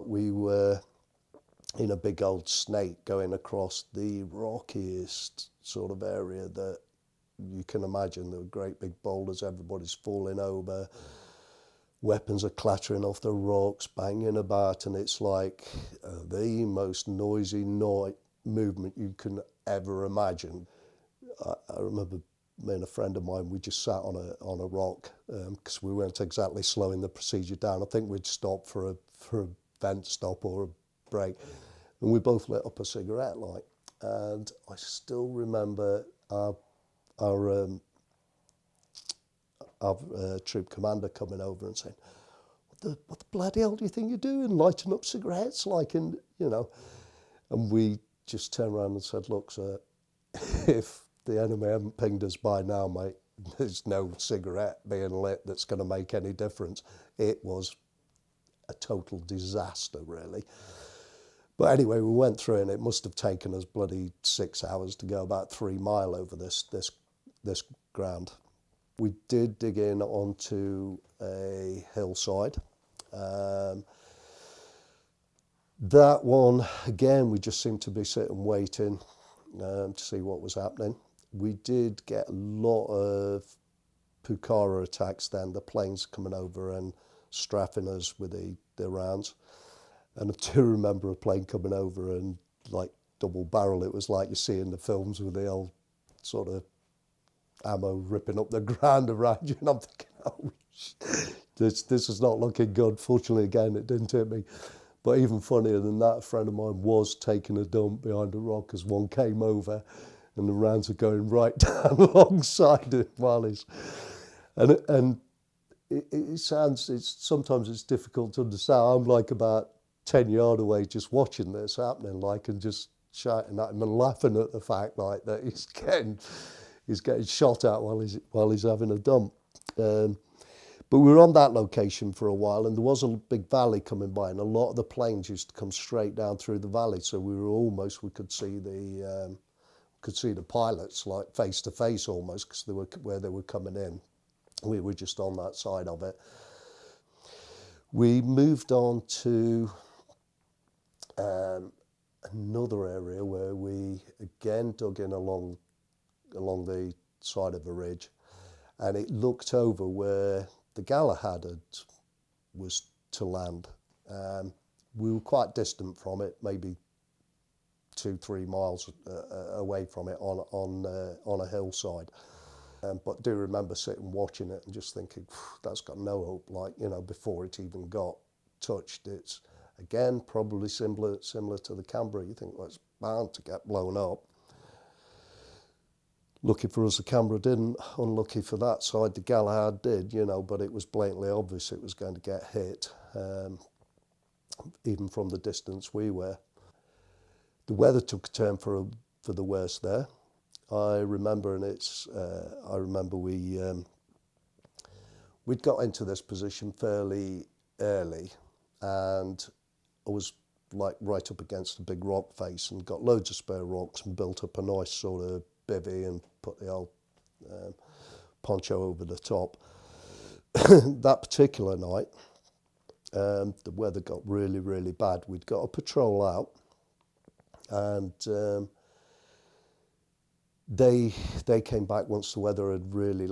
We were in a big old snake going across the rockiest sort of area that you can imagine. There were great big boulders, everybody's falling over, weapons are clattering off the rocks, banging about, and it's like the most noisy movement you can ever imagine. I remember me and a friend of mine, we just sat on a rock because we weren't exactly slowing the procedure down. I think we'd stopped for a vent stop or a break, and we both lit up a cigarette, like. And I still remember our troop commander coming over and saying, what the bloody hell do you think you're doing, lighting up cigarettes, like, and you know. And we just turned around and said, look, sir, if the enemy haven't pinged us by now, mate, there's no cigarette being lit that's going to make any difference. It was a total disaster, really. But anyway, we went through, and it must have taken us bloody 6 hours to go about 3 miles over this ground. We did dig in onto a hillside. That one, again, we just seemed to be sitting waiting to see what was happening. We did get a lot of Pucara attacks then, the planes coming over and strafing us with the rounds. And I do remember a plane coming over and like double barrel. It was like you see in the films with the old sort of ammo ripping up the ground around you. And I'm thinking, oh, this is not looking good. Fortunately, again, it didn't hit me. But even funnier than that, a friend of mine was taking a dump behind a rock as one came over, and the rounds are going right down alongside him while he's... And it sounds, sometimes it's difficult to understand. I'm like about 10 yards away just watching this happening, like, and just shouting at him and laughing at the fact, like, that he's getting shot at while he's having a dump. But we were on that location for a while, and there was a big valley coming by, and a lot of the planes used to come straight down through the valley. So we could see the pilots like face to face almost, because they were where they were coming in. We were just on that side of it. We moved on to another area where we again dug in along the side of a ridge, and it looked over where the Galahad was to land. We were quite distant from it, maybe 2-3 miles away from it on a hillside. But do remember sitting watching it and just thinking, that's got no hope, like, you know, before it even got touched. It's, again, probably similar to the Canberra. You think, well, it's bound to get blown up. Lucky for us, the Canberra didn't. Unlucky for that side, the Galahad did, you know, but it was blatantly obvious it was going to get hit, even from the distance we were. The weather took a turn for the worse there. I remember, we'd got into this position fairly early, and I was like right up against a big rock face and got loads of spare rocks and built up a nice sort of bivvy and put the old poncho over the top. That particular night, the weather got really, really bad. We'd got a patrol out, and they came back once the weather had really